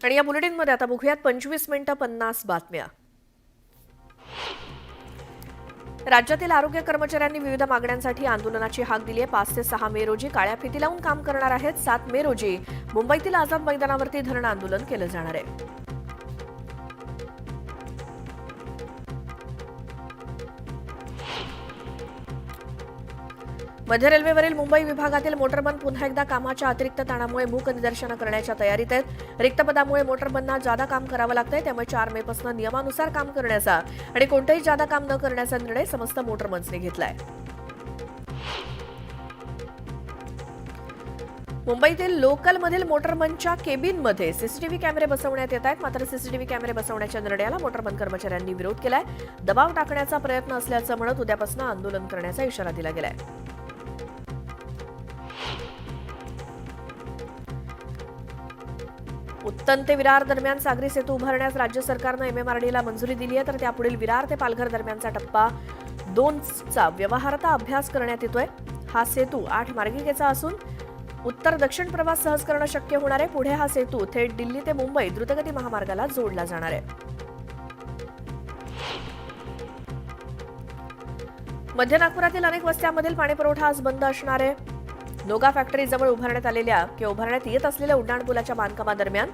आणि या बुलेटिनमध्ये आता बघूयात 25 मिनिटं 50 बातम्या. राज्यातील आरोग्य कर्मचाऱ्यांनी विविध मागण्यांसाठी आंदोलनाची हाक दिली आहे. 5 ते 6 मे रोजी काळ्या फिती लावून काम करणार आहेत. 7 मे रोजी मुंबईतील आझाद मैदानावरती धरणं आंदोलन केलं जाणार आहे. मध्य रेल्वेवरील मुंबई विभागातील मोटरबंद पुन्हा एकदा कामाच्या अतिरिक्त ताणामुळे मूक निदर्शनं करण्याच्या तयारीत आहेत. रिक्त पदामुळे मोटरबंदना जादा काम करावं लागतंय, त्यामुळे 4 मे पासून नियमानुसार काम करण्याचा आणि कोणतेही जादा काम न करण्याचा निर्णय समस्त मोटरबंदने घेतलाय. मुंबईतील लोकलमधील मोटरबंदच्या केबिनमध्ये सीसीटीव्ही कॅमेरे बसवण्यात येत आहेत. मात्र सीसीटीव्ही कॅमेरे बसवण्याच्या निर्णयाला मोटरबंद कर्मचाऱ्यांनी विरोध केलाय. दबाव टाकण्याचा प्रयत्न असल्याचं म्हणत उद्यापासून आंदोलन करण्याचा इशारा दिला गेलाय. उत्तन ते विरार दरम्यान सागरी सेतू उभारण्यास राज्य सरकारनं MMRDला मंजुरी दिली आहे. तर त्यापुढील विरार ते पालघर दरम्यानचा टप्पा 2चा व्यवहार्यता अभ्यास करण्यात येतोय. हा सेतू 8 मार्गिकेचा असून उत्तर दक्षिण प्रवास सहज करणं शक्य होणार आहे. पुढे हा सेतू थेट दिल्ली ते मुंबई द्रुतगती महामार्गाला जोडला जाणार आहे. मध्य नागपुरातील अनेक वस्त्यांमधील पाणीपुरवठा आज बंद असणार आहे. नोगा फॅक्टरीजवळ उभारण्यात येत असलेल्या उड्डाणपुलाच्या बांधकामादरम्यान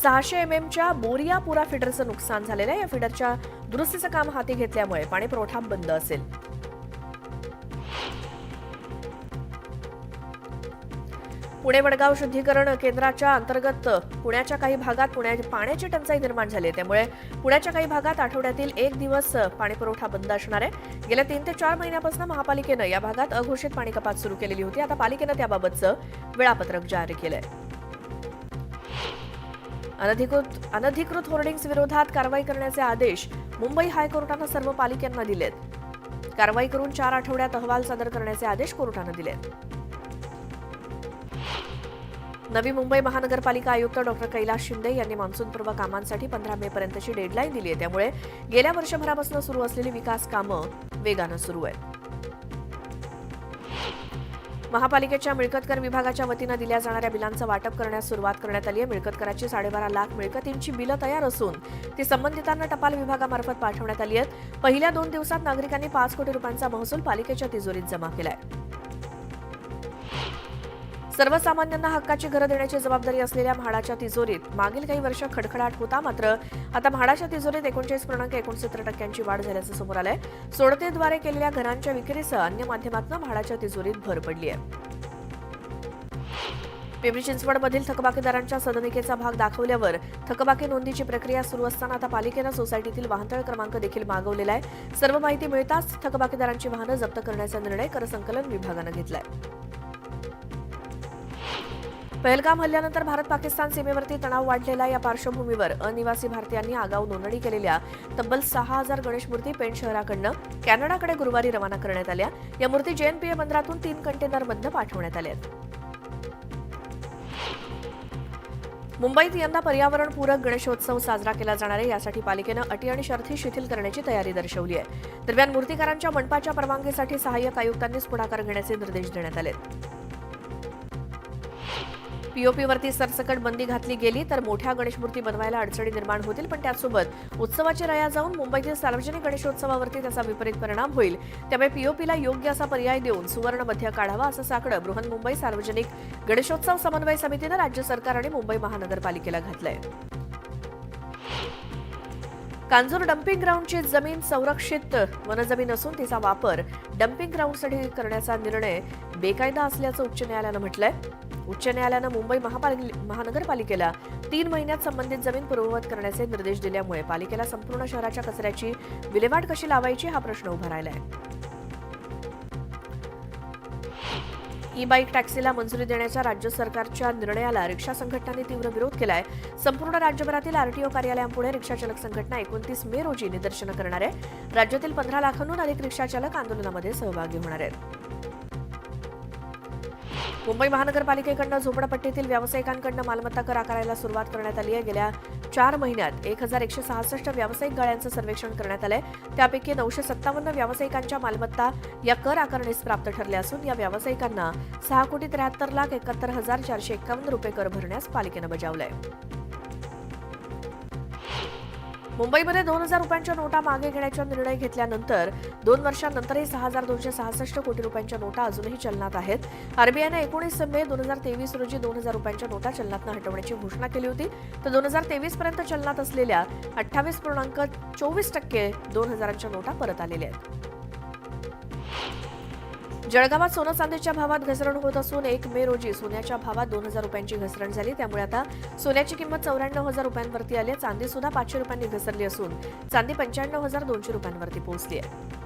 600 mmच्या बोरियापुरा फिडरचं नुकसान झालेलं आहे. या फिडरच्या दुरुस्तीचं काम हाती घेतल्यामुळे पाणीपुरवठा बंद असेल. पुणे वडगाव शुद्धीकरण केंद्राच्या अंतर्गत पुण्याच्या काही भागात पाण्याची टंचाई निर्माण झाली आहे. त्यामुळे पुण्याच्या काही भागात आठवड्यातील 1 दिवस पाणीपुरवठा बंद असणार आहे. गेल्या 3 ते 4 महिन्यापासून महापालिकेनं या भागात अघोषित पाणी कपात सुरू केलेली होती. आता पालिकेनं त्याबाबतचं वेळापत्रक जारी केलंय. अनधिकृत होर्डिंग्स विरोधात कारवाई करण्याचे आदेश मुंबई हायकोर्टानं सर्व पालिकांना दिलेत. कारवाई करून 4 आठवड्यात अहवाल सादर करण्याचे आदेश कोर्टानं दिलेत. नवी मुंबई महानगरपालिका आयुक्त डॉक्टर कैलास शिंदे यांनी मान्सूनपूर्व कामांसाठी 15 मे पर्यंतची डेडलाईन दिली आहे. त्यामुळे गेल्या वर्षभरापासून सुरू असलेली विकास कामं वेगानं सुरू आहेत. महापालिकेच्या मिळकत कर विभागाच्या वतीनं दिल्या जाणाऱ्या बिलांचं वाटप करण्यास सुरुवात करण्यात आली आहे. मिळकत कराची 12.5 लाख मिळकतींची बिलं तयार असून ती संबंधितांना टपाल विभागामार्फत पाठवण्यात आली आहेत. पहिल्या 2 दिवसात नागरिकांनी 5 कोटी रुपयांचा महसूल पालिकेच्या तिजोरीत जमा केलाय. सर्वसामान्यांना हक्काची घरं देण्याची जबाबदारी असलेल्या म्हाडाच्या तिजोरीत मागील काही वर्ष खडखडाट होता. मात्र आता म्हाडाच्या तिजोरीत 49.69% वाढ झाल्याचं समोर आलंय. सोडतेद्वारे केलेल्या घरांच्या विक्रीसह अन्य माध्यमातून म्हाडाच्या तिजोरीत भर पडली आहे. पिंपरी चिंचवडमधील थकबाकीदारांच्या सदनिकेचा भाग दाखवल्यावर थकबाकी नोंदीची प्रक्रिया सुरू असताना आता पालिकेनं सोसायटीतील वाहनतळ क्रमांक देखील मागवलेला आहे. सर्व माहिती मिळताच थकबाकीदारांची वाहनं जप्त करण्याचा निर्णय करसंकलन विभागानं घेतलाय. पहलगाम हल्ल्यानंतर भारत पाकिस्तान सीमेवरती तणाव वाढलेला. या पार्श्वभूमीवर अनिवासी भारतीयांनी आगाऊ नोंदणी केलेल्या तब्बल 6,000 गणेश मूर्ती पेण शहराकडनं कॅनडाकडे गुरुवारी रवाना करण्यात आल्या. या मूर्ती JNPA बंदरातून 3 कंटेनरमधनं पाठवण्यात आल्या. मुंबईत यंदा पर्यावरणपूरक गणेशोत्सव साजरा केला जाणार आहे. यासाठी पालिकेनं अटी आणि शर्थी शिथिल करण्याची तयारी दर्शवली आहे. दरम्यान मूर्तीकारांच्या मंडपाच्या परवानगीसाठी सहाय्यक आयुक्तांनीच पुढाकार घेण्याचे निर्देश देण्यात आले. पीओपीवरती सरसकट बंदी घातली गेली तर मोठ्या गणेश मूर्ती बनवायला अडचणी निर्माण होतील. पण त्यासोबत उत्सवाची रया जाऊन मुंबईतील सार्वजनिक गणेशोत्सवावरती त्याचा विपरीत परिणाम होईल. त्यामुळे पीओपीला योग्य असा पर्याय देऊन सुवर्णमध्य काढावा असं साकडं बृहन्मुंबई सार्वजनिक गणेशोत्सव समन्वय समितीनं राज्य सरकार आणि मुंबई महानगरपालिकेला घातलंय. कांजूर डम्पिंग ग्राउंडची जमीन संरक्षित वनजमीन असून तिचा वापर डम्पिंग ग्राउंडसाठी करण्याचा निर्णय बेकायदा असल्याचं उच्च न्यायालयानं म्हटलंय. उच्च न्यायालयानं मुंबई महानगरपालिकेला 3 महिन्यात संबंधित जमीन पूर्ववत करण्याचे निर्देश दिल्यामुळे पालिकेला संपूर्ण शहराच्या कचऱ्याची विल्हेवाट कशी लावायची हा प्रश्न उभा राहिलाय. ई-बाईक टॅक्सीला मंजुरी देण्याच्या राज्य सरकारच्या निर्णयाला रिक्षा संघटनांनी तीव्र विरोध केलाय. संपूर्ण राज्यभरातील RTO कार्यालयांपुढे रिक्षाचालक संघटना 29 मे रोजी निदर्शनं करणार आहे. राज्यातील 15 लाखांहून अधिक रिक्षाचालक आंदोलनामध्ये सहभागी होणार आहेत. मुंबई महानगरपालिकेकडनं झोपडपट्टीतील व्यावसायिकांकडनं मालमत्ता कर आकारायला सुरुवात करण्यात आली आहे. गेल्या 4 महिन्यात 1166 व्यावसायिक गाळ्यांचं सर्वेक्षण करण्यात आलंय. त्यापैकी 957 व्यावसायिकांच्या मालमत्ता या कर आकारणीस प्राप्त ठरल्या असून या व्यावसायिकांना 6,73,71,451 रुपये कर भरण्यास पालिकेनं बजावलंय. मुंबईमध्ये 2,000 रुपयांच्या नोटा मागे घेण्याचा निर्णय घेतल्यानंतर 2 वर्षांनंतरही 6,266 कोटी रुपयांच्या नोटा अजूनही चलनात आहेत. आरबीआयने 19 मे 2023 रोजी 2,000 रुपयांच्या नोटा चलनातून हटवण्याची घोषणा केली होती. तर 2023 पर्यंत चलनात असलेल्या 28.24% 2,000च्या नोटा परत आलेल्या आहेत. जळगावात सोनं चांदीच्या भावात घसरण होत असून 1 मे रोजी सोन्याच्या भावात 2,000 रुपयांची घसरण झाली. त्यामुळे आता सोन्याची किंमत 94,000 रुपयांवरती आली आहे. चांदी सुद्धा 500 रुपयांनी घसरली असून चांदी 95,200 रुपयांवरती पोहोचली आहे.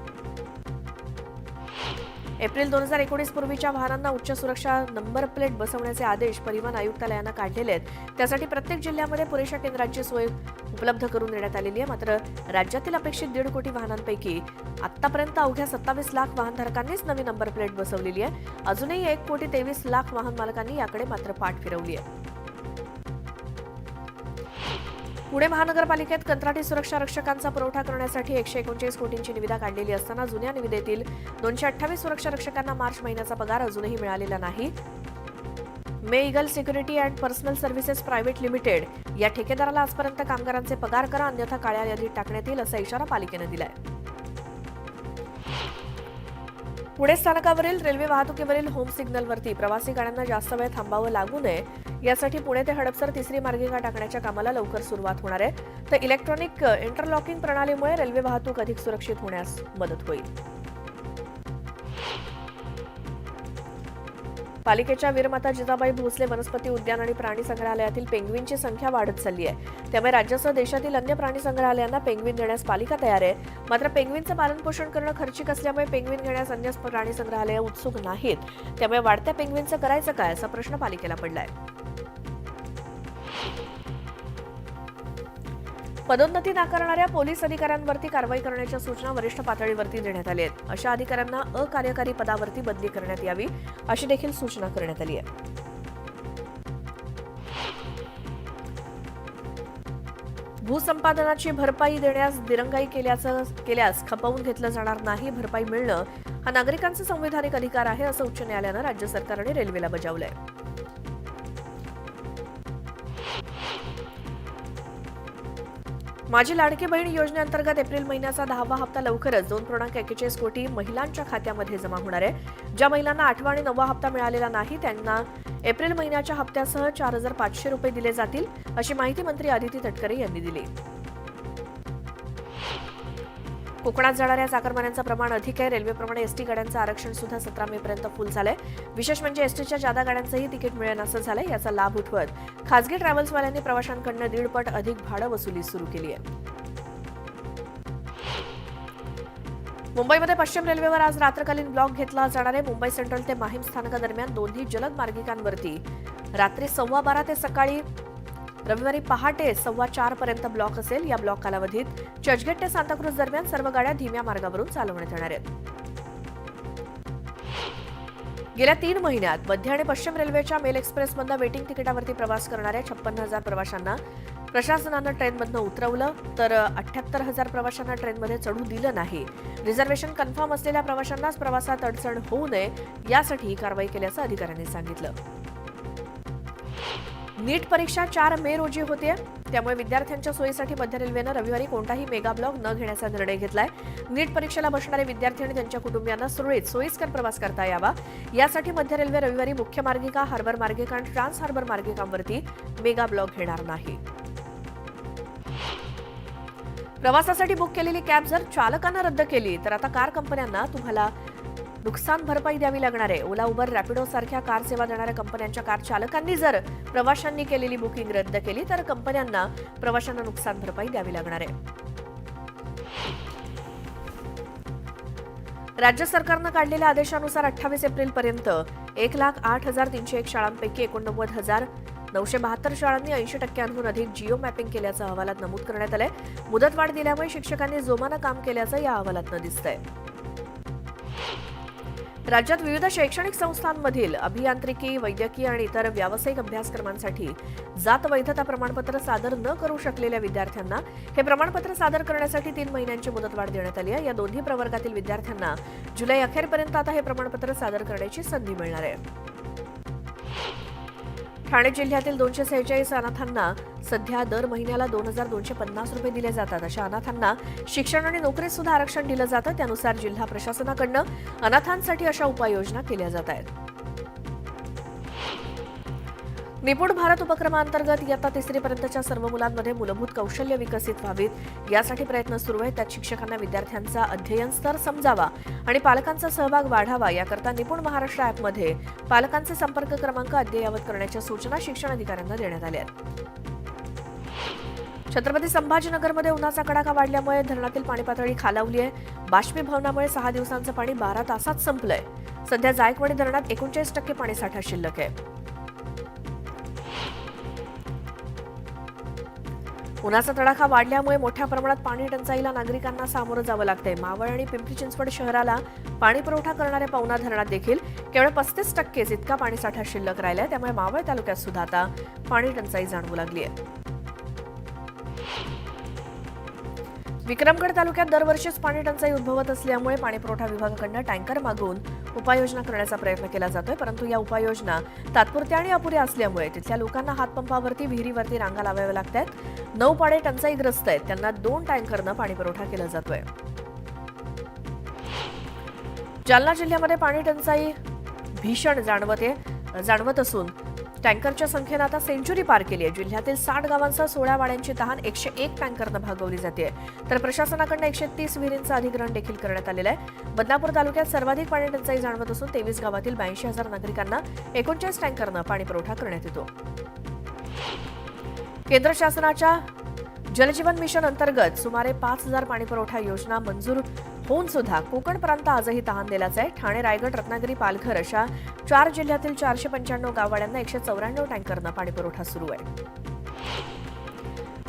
एप्रिल 2019 पूर्वीच्या वाहनांना उच्च सुरक्षा नंबर प्लेट बसवण्याचे आदेश परिवहन आयुक्तालयानं काढलेले आहेत. त्यासाठी प्रत्येक जिल्ह्यामध्ये पुरेशा केंद्रांची सोय उपलब्ध करून देण्यात आलेली आहे. मात्र राज्यातील अपेक्षित 1.5 कोटी वाहनांपैकी आतापर्यंत अवघ्या 27 लाख वाहनधारकांनीच नवी नंबर प्लेट बसवलेली आहे. अजूनही 1,23,00,000 वाहन मालकांनी याकडे मात्र पाठ फिरवली आहे. पुणे महानगरपालिकेत कंत्राटी सुरक्षा रक्षकांचा पुरवठा करण्यासाठी 139 कोटींची निविदा काढलेली असताना जुन्या निविदेतील 228 सुरक्षा रक्षकांना मार्च महिन्याचा पगार अजूनही मिळालेला नाही. मे Eagle Security and Personal Services Private Limited या ठेकेदाराला आजपर्यंत कामगारांचे पगार करा, अन्यथा काळ्या यादीत टाकण्यात येईल असा इशारा पालिकेनं दिलाय. पुणे स्थानकावरील रेल्वे वाहतुकीवरील होम सिग्नलवरती प्रवासी गाड्यांना जास्त वेळ थांबावं लागू नये यासाठी पुणे ते हडपसर तिसरी मार्गिका टाकण्याच्या कामाला लवकर सुरुवात होणार आहे. तर इलेक्ट्रॉनिक इंटरलॉकिंग प्रणालीमुळे रेल्वे वाहतूक अधिक सुरक्षित होण्यास मदत होईल. पालिकेच्या वीरमाता जिजाबाई भोसले वनस्पती उद्यान आणि प्राणी संग्रहालयातील पेंग्विनची संख्या वाढत चालली आहे. त्यामुळे राज्यासह देशातील अन्य प्राणी संग्रहालयांना पेंग्विन देण्यास पालिका तयार आहे. मात्र पेंग्विनचं पालनपोषण करणं खर्चिक असल्यामुळे पेंग्विन घेण्यास अन्य प्राणी संग्रहालय उत्सुक नाहीत. त्यामुळे वाढत्या पेंग्विनचं करायचं काय असा प्रश्न पालिकेला पडलाय. पदोन्नती नाकारणाऱ्या पोलीस अधिकाऱ्यांवरती कारवाई करण्याच्या सूचना वरिष्ठ पातळीवरती देण्यात आल्या आहेत. अशा अधिकाऱ्यांना अकार्यकारी पदावरती बदली करण्यात यावी अशी देखील सूचना करण्यात आली आहे. भूसंपादनाची भरपाई देण्यास दिरंगाई केल्यास खपवून घेतलं जाणार नाही. भरपाई मिळणं हा नागरिकांचा संवैधानिक अधिकार आहे असं उच्च न्यायालयानं राज्य सरकारने रेल्वेला बजावलंय. माझी लाडकी बहीण योजनेअंतर्गत एप्रिल महिन्याचा 10वा हप्ता लवकरच 2.41 कोटी महिलांच्या खात्यामध्ये जमा होणार आहे. ज्या महिलांना 8वा आणि 9वा हप्ता मिळालेला नाही त्यांना एप्रिल महिन्याच्या हप्त्यासह 4,500 रुपये दिले जातील अशी माहिती मंत्री आदिती तटकरे यांनी दिली. कोकणात जाणाऱ्या चाकरमान्यांचं प्रमाण अधिक आहे. रेल्वेप्रमाणे एसटी गाड्यांचं आरक्षण सुद्धा 17 मे पर्यंत फुल झालंय. विशेष म्हणजे एसटीच्या जादा गाड्यांचंही तिकीट मिळेनासं झालंय. याचा लाभ उठवत खासगी ट्रॅव्हल्सवाल्यांनी प्रवाशांकडून 1.5 पट अधिक भाडं वसुली सुरू केली आहे. मुंबईमध्ये पश्चिम रेल्वेवर आज रात्रकालीन ब्लॉक घेतला जाणार आहे. मुंबई सेंट्रल ते माहीम स्थानकादरम्यान दोन्ही जलद मार्गिकांवरती रात्री 12:15 ते सकाळी रविवारी पहाटे 4:15 पर्यंत ब्लॉक असेल. या ब्लॉक कालावधीत चर्चगेट ते सांताक्रूज दरम्यान सर्व गाड्या धीम्या मार्गावरून चालवण्यात येणार आहेत. गेल्या 3 महिन्यात मध्य आणि पश्चिम रेल्वेच्या मेल एक्सप्रेसमधनं वेटिंग तिकिटावरती प्रवास करणाऱ्या 56,000 प्रवाशांना प्रशासनानं ट्रेनमधनं उतरवलं तर 78,000 प्रवाशांना ट्रेनमध्ये चढू दिलं नाही. रिझर्वेशन कन्फर्म असलेल्या प्रवाशांनाच प्रवासात अडचण होऊ नये यासाठी ही कारवाई केल्याचं अधिकाऱ्यांनी सांगितलं. नीट परीक्षा 4 मे रोजी होते. त्यामुळे विद्यार्थ्यांच्या सोयीसाठी मध्य रेल्वेनं रविवारी कोणताही मेगा ब्लॉक न घेण्याचा निर्णय घेतलाय. नीट परीक्षेला बसणारे विद्यार्थी आणि त्यांच्या कुटुंबियांना सुरळीत सोयीस्कर प्रवास करता यावा यासाठी मध्य रेल्वे रविवारी मुख्य मार्गिका, हार्बर मार्गिका आणि ट्रान्स हार्बर मार्गिकांवरती मेगा ब्लॉक घेणार नाही. प्रवासासाठी बुक केलेली कॅब जर चालकानं रद्द केली तर आता कार कंपन्यांना तुम्हाला नुकसान भरपाई द्यावी लागणार आहे. ओला, उबर, रॅपिडो सारख्या कार सेवा देणाऱ्या कंपन्यांच्या कार चालकांनी जर प्रवाशांनी केलेली बुकिंग रद्द केली तर कंपन्यांना प्रवाशांना नुकसान भरपाई द्यावी लागणार आहे. राज्य सरकारनं काढलेल्या आदेशानुसार 28 एप्रिलपर्यंत 1,08,301 शाळांपैकी 89,972 शाळांनी 80%हून अधिक जिओ मॅपिंग केल्याचं अहवालात नमूद करण्यात आलंय. मुदतवाढ दिल्यामुळे शिक्षकांनी जोमानं काम केल्याचं या अहवालातनं दिसतंय. राज्यात विविध शैक्षणिक संस्थांमधील अभियांत्रिकी, वैद्यकीय आणि इतर व्यावसायिक अभ्यासक्रमांसाठी जात वैधता प्रमाणपत्र सादर न करू शकलेल्या विद्यार्थ्यांना हे प्रमाणपत्र सादर करण्यासाठी 3 महिन्यांची मुदतवाढ देण्यात आली आहे. या दोन्ही प्रवर्गातील विद्यार्थ्यांना जुलै अखेरपर्यंत आता हे प्रमाणपत्र सादर करण्याची संधी मिळणार आहे. ठाणे जिल्ह्यातील 246 अनाथांना सध्या दर महिन्याला 2,250 रुपये दिले जातात. अशा अनाथांना शिक्षण आणि नोकरीत सुद्धा आरक्षण दिलं जातं. त्यानुसार जिल्हा प्रशासनाकडनं अनाथांसाठी अशा उपाययोजना केल्या जात आहेत. निपुण भारत उपक्रमांतर्गत इयत्ता 3री पर्यंतच्या सर्व मुलांमध्ये मूलभूत कौशल्य विकसित व्हावीत यासाठी प्रयत्न सुरू आहेत. त्यात शिक्षकांना विद्यार्थ्यांचा अध्ययन स्तर समजावा आणि पालकांचा सहभाग वाढावा याकरता निपुण महाराष्ट्र ॲपमध्ये पालकांचे संपर्क क्रमांक अद्ययावत करण्याच्या सूचना शिक्षण अधिकाऱ्यांना देण्यात आल्या आहेत. छत्रपती संभाजीनगरमध्ये उन्हाचा कडाका वाढल्यामुळे धरणातील पाणी पातळी खालावली आहे. बाष्पीभवनामुळे 6 दिवसांचं पाणी 12 तासात संपलंय. सध्या जायकवाडी धरणात 39% पाणीसाठा शिल्लक आहे. उन्हाचा तडाखा वाढल्यामुळे मोठ्या प्रमाणात पाणी टंचाईला नागरिकांना सामोरं जावं लागतंय. मावळ आणि पिंपरी चिंचवड शहराला पाणी पुरवठा करणाऱ्या पवना धरणात देखील केवळ 35% इतका पाणीसाठा शिल्लक राहिलाय. त्यामुळे मावळ तालुक्यात सुद्धा आता पाणी टंचाई जाणवू लागली आहे. विक्रमगड तालुक्यात दरवर्षीच पाणी टंचाई उद्भवत असल्यामुळे पाणीपुरवठा विभागाकडून टँकर मागवून उपाययोजना करण्याचा प्रयत्न केला जातोय. परंतु या उपाययोजना तात्पुरत्या आणि अपुऱ्या असल्यामुळे तिथल्या लोकांना हातपंपावरती विहिरीवरती रांगा लावाव्या लागतात. 9 पाडे टंचाईग्रस्त आहेत. त्यांना 2 टँकरनं पाणीपुरवठा केला जातोय. जालना जिल्ह्यामध्ये पाणी टंचाई भीषण जाणवत असून टँकरच्या संख्येनं आता सेंचुरी पार केली आहे. जिल्ह्यातील 60 गावांसह 16 वाड्यांची तहान 101 टँकरनं भागवली जाते. तर प्रशासनाकडून 130 विहिरींचं अधिग्रहण देखील करण्यात आलेलं आहे. बदनापूर तालुक्यात सर्वाधिक पाणी टंचाई जाणवत असून 23 गावातील 82,000 नागरिकांना 39 टँकरनं पाणीपुरवठा करण्यात येतो. केंद्र शासनाच्या जलजीवन मिशन अंतर्गत सुमारे 5,000 पाणीपुरवठा योजना मंजूर होऊन सुद्धा कोकण प्रांत आजही तहानलेलाच आहे. ठाणे, रायगड, रत्नागिरी, पालघर अशा 4 जिल्ह्यातील 495 गाववाड्यांना 194 टँकरनं पाणीपुरवठा सुरू आहे.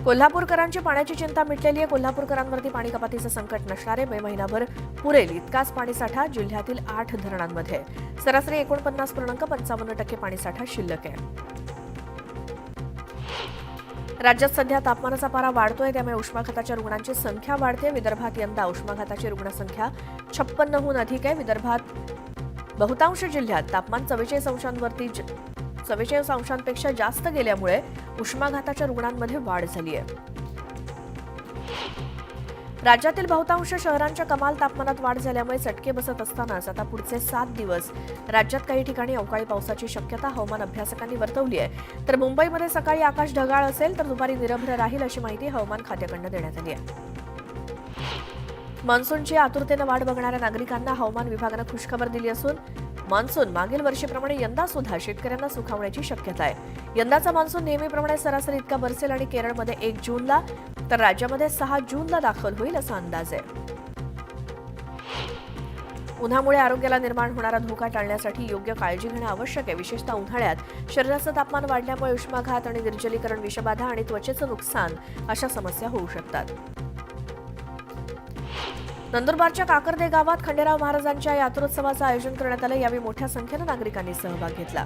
कोल्हापूरकरांची पाण्याची चिंता मिटलेली आहे. कोल्हापूरकरांवरती पाणी कपातीचं संकट नसणार आहे. मे महिनाभर पुरेल इतकाच पाणीसाठा जिल्ह्यातील 8 धरणांमध्ये. सरासरी 49.55% पाणीसाठा शिल्लक आहे. राज्यात सध्या तापमानाचा पारा वाढतोय. त्यामुळे उष्माघाताच्या रुग्णांची संख्या वाढते. विदर्भात यंदा उष्माघाताची रुग्णसंख्या 56हून अधिक आहे. विदर्भात बहुतांश जिल्ह्यात तापमान 44 अंशांपेक्षा जास्त गेल्यामुळे उष्माघाताच्या रुग्णांमध्ये वाढ झाली आहे. राज्यातील बहुतांश शहरांच्या कमाल तापमानात वाढ झाल्यामुळे चटके बसत असतानाच आता पुढचे 7 दिवस राज्यात काही ठिकाणी अवकाळी पावसाची शक्यता हवामान अभ्यासकांनी वर्तवली आहे. तर मुंबईमध्ये सकाळी आकाश ढगाळ असेल तर दुपारी निरभ्र राहील अशी माहिती हवामान खात्याकडून देण्यात आली आहे. मान्सूनची आतुरतेनं वाट बघणाऱ्या नागरिकांना हवामान विभागानं खुशखबर दिली असून मान्सून मागील वर्षीप्रमाणे यंदा सुद्धा शेतकऱ्यांना सुखावण्याची शक्यता आहे. यंदाचा मान्सून नेहमीप्रमाणे सरासरी इतका बरसेल आणि केरळमध्ये 1 जूनला तर राज्यामध्ये 6 जूनला दाखल होईल असा अंदाज आहे. उन्हामुळे आरोग्याला निर्माण होणारा धोका टाळण्यासाठी योग्य काळजी घेणं आवश्यक आहे. विशेषतः उन्हाळ्यात शरीराचं तापमान वाढल्यामुळे उष्माघात आणि निर्जलीकरण, विषबाधा आणि त्वचेचं नुकसान अशा समस्या होऊ शकतात. नंदुरबारच्या काकर्दे गावात खंडेराव महाराजांच्या यात्रोत्सवाचं आयोजन करण्यात आलं. यावेळी मोठ्या संख्येनं नागरिकांनी सहभाग घेतला.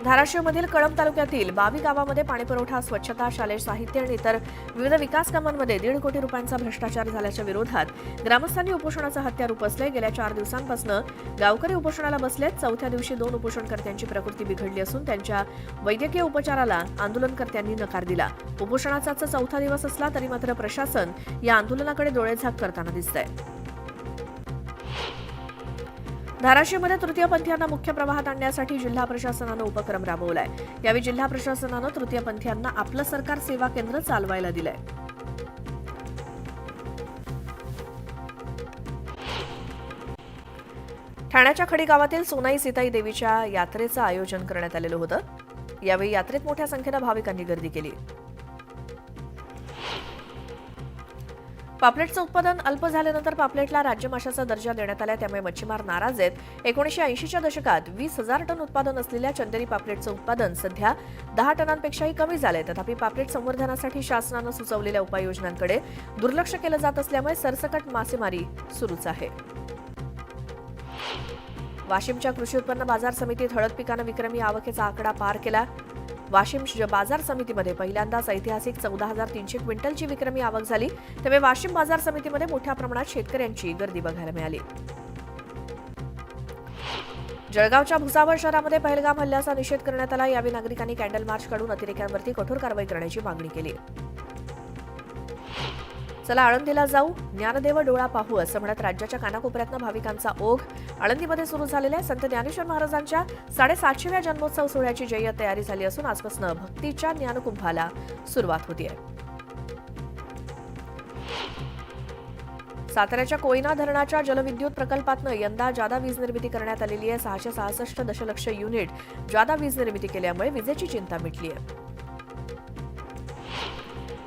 धाराशिवमधील कळंब तालुक्यातील 22 गावांमध्ये पाणीपुरवठा, स्वच्छता, शालेय साहित्य आणि इतर विविध विकास कामांमध्ये 1.5 कोटी रुपयांचा भ्रष्टाचार झाल्याच्या विरोधात ग्रामस्थांनी उपोषणाचं हत्यार उपसलंय. गेल्या 4 दिवसांपासून गावकरी उपोषणाला बसलेत. 4थ्या दिवशी 2 उपोषणकर्त्यांची प्रकृती बिघडली असून त्यांच्या वैद्यकीय उपचाराला आंदोलनकर्त्यांनी नकार दिला. उपोषणाचा 4था दिवस असला तरी मात्र प्रशासन या आंदोलनाकडे डोळेझाक करताना दिसतंय. धाराशिवमध्ये तृतीयपंथीयांना मुख्य प्रवाहात आणण्यासाठी जिल्हा प्रशासनानं उपक्रम राबवलाय. यावेळी जिल्हा प्रशासनानं तृतीयपंथीयांना आपलं सरकार सेवा केंद्र चालवायला दिलंय. ठाण्याच्या खडी गावातील सोनाई सीताई देवीच्या यात्रेचं आयोजन करण्यात आलेलं होतं. यावेळी यात्रेत मोठ्या संख्येनं भाविकांनी गर्दी केली. पापलेटचं उत्पादन अल्प झाल्यानंतर पापलेटला राज्यमाशाचा दर्जा देण्यात आला. त्यामुळे मच्छीमार नाराज आहेत. 1980च्या दशकात 20,000 टन उत्पादन असलेल्या चंदेरी पापलेटचं उत्पादन सध्या 10 टनांपेक्षाही कमी झालंय. तथापि पापलेट संवर्धनासाठी शासनानं सुचवलेल्या उपाययोजनांकडे दुर्लक्ष केलं जात असल्यामुळे सरसकट मासेमारी सुरूच आहे. वाशिमच्या कृषी उत्पन्न बाजार समितीत हळद पिकानं विक्रमी आवकेचा आकडा पार केला. वाशिम बाजार समितीमध्ये पहिल्यांदाच ऐतिहासिक 14,300 क्विंटलची विक्रमी आवक झाली. त्यामुळे वाशिम बाजार समितीमध्ये मोठ्या प्रमाणात शेतकऱ्यांची गर्दी बघायला मिळाली. जळगावच्या भुसावळ शहरामध्ये पहलगाम हल्ल्याचा निषेध करण्यात आला. यावेळी नागरिकांनी कॅन्डल मार्च काढून अतिरेक्यांवरती कठोर कारवाई करण्याची मागणी केली. चला आळंदीला जाऊ, ज्ञानदेव डोळा पाहू असं म्हणत राज्याच्या कानाकोपऱ्यातनं भाविकांचा ओघ. आळंदीमध्ये सुरू झालेल्या संत ज्ञानेश्वर महाराजांच्या 750व्या जन्मोत्सव सोहळ्याची जय्यत तयारी झाली असून आजपासून भक्तीच्या ज्ञानकुंभाला सुरुवात होतीये. साताऱ्याच्या कोयना धरणाच्या जलविद्युत प्रकल्पातनं यंदा जादा वीज निर्मिती करण्यात आलेली आहे. 666 दशलक्ष युनिट जादा वीज निर्मिती केल्यामुळे विजेची चिंता मिटली आहे.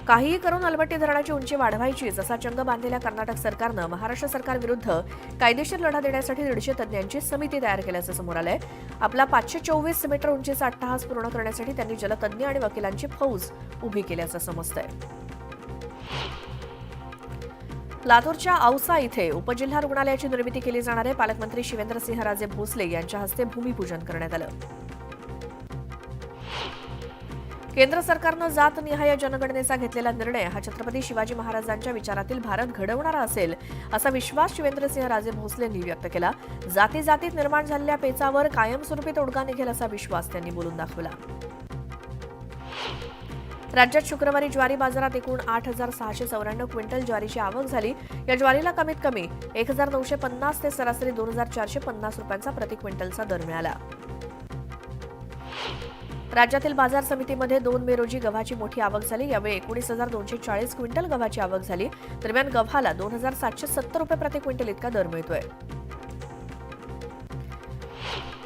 काहीही करून अलमट्टी धरणाची उंची वाढवायचीच असा चंग बांधलेल्या कर्नाटक सरकारनं महाराष्ट्र सरकारविरुद्ध कायदेशीर लढा देण्यासाठी 150 तज्ज्ञांची समिती तयार केल्याचं समोर आलंय. आपला 524 मीटर उंचीचा अट्टहास पूर्ण करण्यासाठी त्यांनी जलतज्ज्ञ आणि वकिलांची फौज उभी केल्याचं समजतंय. लातूरच्या औसा इथे उपजिल्हा रुग्णालयाची निर्मिती केली जाणार आहे. पालकमंत्री शिवेंद्रसिंहराजे भोसले यांच्या हस्ते भूमिपूजन करण्यात आलं. केंद्र सरकारनं जातनिहाय जनगणनेचा घेतलेला निर्णय हा छत्रपती शिवाजी महाराजांच्या विचारातील भारत घडवणारा असेल असा विश्वास शिवेंद्रसिंहराजे भोसले यांनी व्यक्त केला. जाती जातीत निर्माण झालेल्या पेचावर कायमस्वरूपी तोडगा निघेल असा विश्वास त्यांनी बोलून दाखवला. राज्यात शुक्रवारी ज्वारी बाजारात एकूण 8,694 क्विंटल ज्वारीची आवक झाली. या ज्वारीला कमीत कमी 1,950 ते सरासरी 2,450 रुपयांचा प्रति क्विंटलचा दर मिळाला. राज्यातील बाजार समितीमध्ये 2 मे रोजी गव्हाची मोठी आवक झाली. यावेळी 19,240 क्विंटल गव्हाची आवक झाली. दरम्यान गव्हाला 2,770 रुपये प्रति क्विंटल इतका दर मिळतोय.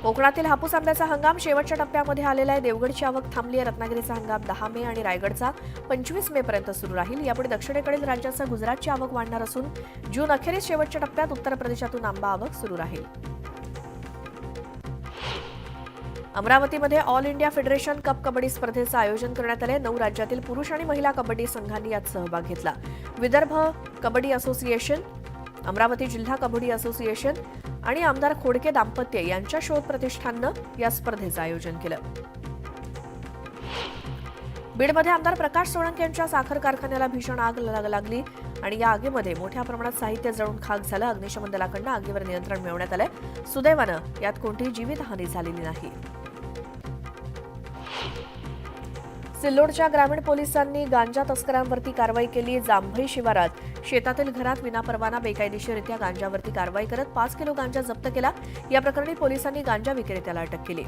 कोकणातील हापूस आंब्याचा हंगाम शेवटच्या टप्प्यामध्ये आलेला आहे. देवगडची आवक थांबली आहे. रत्नागिरीचा हंगाम 10 मे आणि रायगडचा 25 मे पर्यंत सुरू राहील. यापुढे दक्षिणेकडील राज्याचा गुजरातची आवक वाढणार असून जून अखेरीस शेवटच्या टप्प्यात उत्तर प्रदेशातून आंबा आवक सुरू राहील. अमरावतीमध्ये all India federation cup kabaddi स्पर्धेचं आयोजन करण्यात आले. 9 राज्यातील पुरुष आणि महिला कबड्डी संघांनी यात सहभाग घेतला. विदर्भ कबड्डी असोसिएशन, अमरावती जिल्हा कबड्डी असोसिएशन आणि आमदार खोडके दाम्पत्य यांच्या शोध प्रतिष्ठाननं या स्पर्धेचं आयोजन केलं. बीडमध्ये आमदार प्रकाश सोळंके यांच्या साखर कारखान्याला भीषण आग लागली आणि या आगीमध्ये मोठ्या प्रमाणात साहित्य जळून खाक झालं. अग्निशमन दलाकडून आगीवर नियंत्रण मिळवण्यात आलंय. सुदैवानं यात कोणतीही जीवितहानी झालेली नाही. सिल्लोडच्या ग्रामीण पोलिसांनी गांजा तस्करांवरती कारवाई केली. जांभई शिवारात शेतातील घरात विनापरवाना बेकायदेशीररित्या गांजावरती कारवाई करत 5 किलो गांजा जप्त केला. या प्रकरणी पोलिसांनी गांजा विक्रेत्याला अटक केली.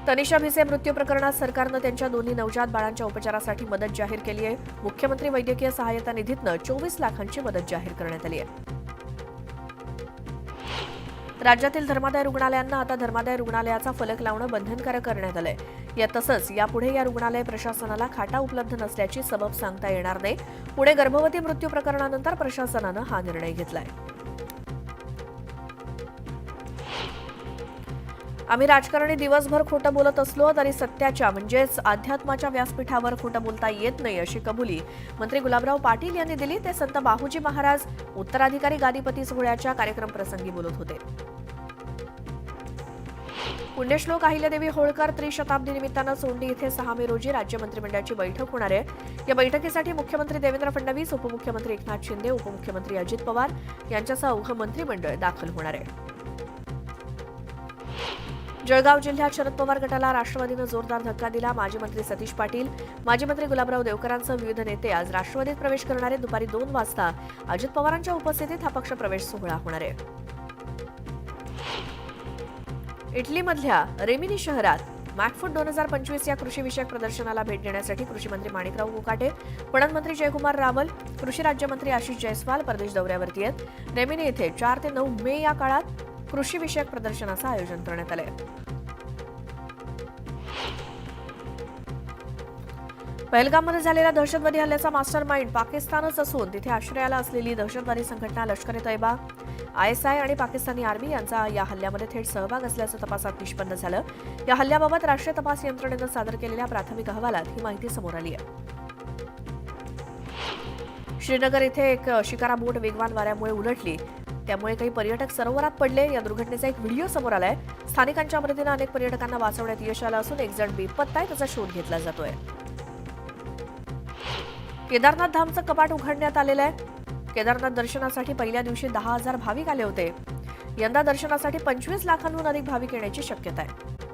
तनिषा भिसे मृत्यू प्रकरणात सरकारनं त्यांच्या दोन्ही नवजात बाळांच्या उपचारासाठी मदत जाहीर केली आहे. मुख्यमंत्री वैद्यकीय सहाय्यता निधीतनं 24 लाखांची मदत जाहीर करण्यात आली आहे. राज्यातील धर्मादाय रुग्णालयांना आता धर्मादाय रुग्णालयाचा फलक लावणं बंधनकारक करण्यात आलंय. तसंच यापुढे या रुग्णालय प्रशासनाला खाटा उपलब्ध नसल्याची सबब सांगता येणार नाही. पुढे गर्भवती मृत्यू प्रकरणानंतर प्रशासनानं हा निर्णय घेतलाय. आम्ही राजकारणी दिवसभर खोटं बोलत असलो तरी सत्याच्या म्हणजेच अध्यात्माच्या व्यासपीठावर खोटं बोलता येत नाही अशी कबुली मंत्री गुलाबराव पाटील यांनी दिली. ते संत बाहूजी महाराज उत्तराधिकारी गादीपती सोहळ्याच्या कार्यक्रम प्रसंगी बोलत होते. पुण्यश्लोक अहिल्यादेवी होळकर त्रिशताब्दी निमित्तानं सोंडी इथे 6 मे रोजी राज्य मंत्रिमंडळाची बैठक होणार आहे. या बैठकीसाठी मुख्यमंत्री देवेंद्र फडणवीस, उपमुख्यमंत्री एकनाथ शिंदे, उपमुख्यमंत्री अजित पवार यांच्यासह अवघं मंत्रिमंडळ दाखल होणार आहे. जळगाव जिल्ह्यात शरद पवार गटाला राष्ट्रवादीनं जोरदार धक्का दिला. माजी मंत्री सतीश पाटील, माजी मंत्री गुलाबराव देवकरांसह विविध नेते आज राष्ट्रवादीत प्रवेश करणार आहेत. दुपारी 2 वाजता अजित पवारांच्या उपस्थितीत हा पक्ष प्रवेश सोहळा होणार आहे. इटलीमधल्या रेमिनी शहरात मॅकफूड 2025 या कृषीविषयक प्रदर्शनाला भेट देण्यासाठी कृषी मंत्री माणिकराव कोकाटे, पणन मंत्री जयकुमार रावल, कृषी राज्यमंत्री आशिष जयस्वाल परदेश दौऱ्यावरती आहेत. रेमिनी येथे 4 ते 9 मे या काळात कृषीविषयक प्रदर्शनाचं आयोजन करण्यात आलंय. पहलगाममध्ये झालेल्या दहशतवादी हल्ल्याचा मास्टर माइंड पाकिस्तानच असून तिथे आश्रयाला असलेली दहशतवादी संघटना लष्कर-ए-तैयबा, आयएसआय आणि पाकिस्तानी आर्मी यांचा या हल्ल्यामध्ये थेट सहभाग असल्याचं तपासात निष्पन्न झालं. या हल्ल्याबाबत राष्ट्रीय तपास यंत्रणेनं सादर केलेल्या प्राथमिक अहवालात ही माहिती समोर आली आहे. श्रीनगर इथे एक शिकारा बोट वेगवान वाऱ्यामुळे उलटली. त्यामुळे काही पर्यटक सरोवरात पडले. या दुर्घटनेचा एक व्हिडिओ समोर आलाय. स्थानिकांच्या मदतीनं अनेक पर्यटकांना वाचवण्यात यश आलं असून एक जण बेपत्ता आहे, त्याचा शोध घेतला जातोय. केदारनाथ धामचं कपाट उघडण्यात आलेलं आहे. केदारनाथ दर्शनासाठी पहिल्या दिवशी 10,000 भाविक आले होते. यंदा दर्शनासाठी 25 लाखांहून अधिक भाविक येण्याची शक्यता आहे.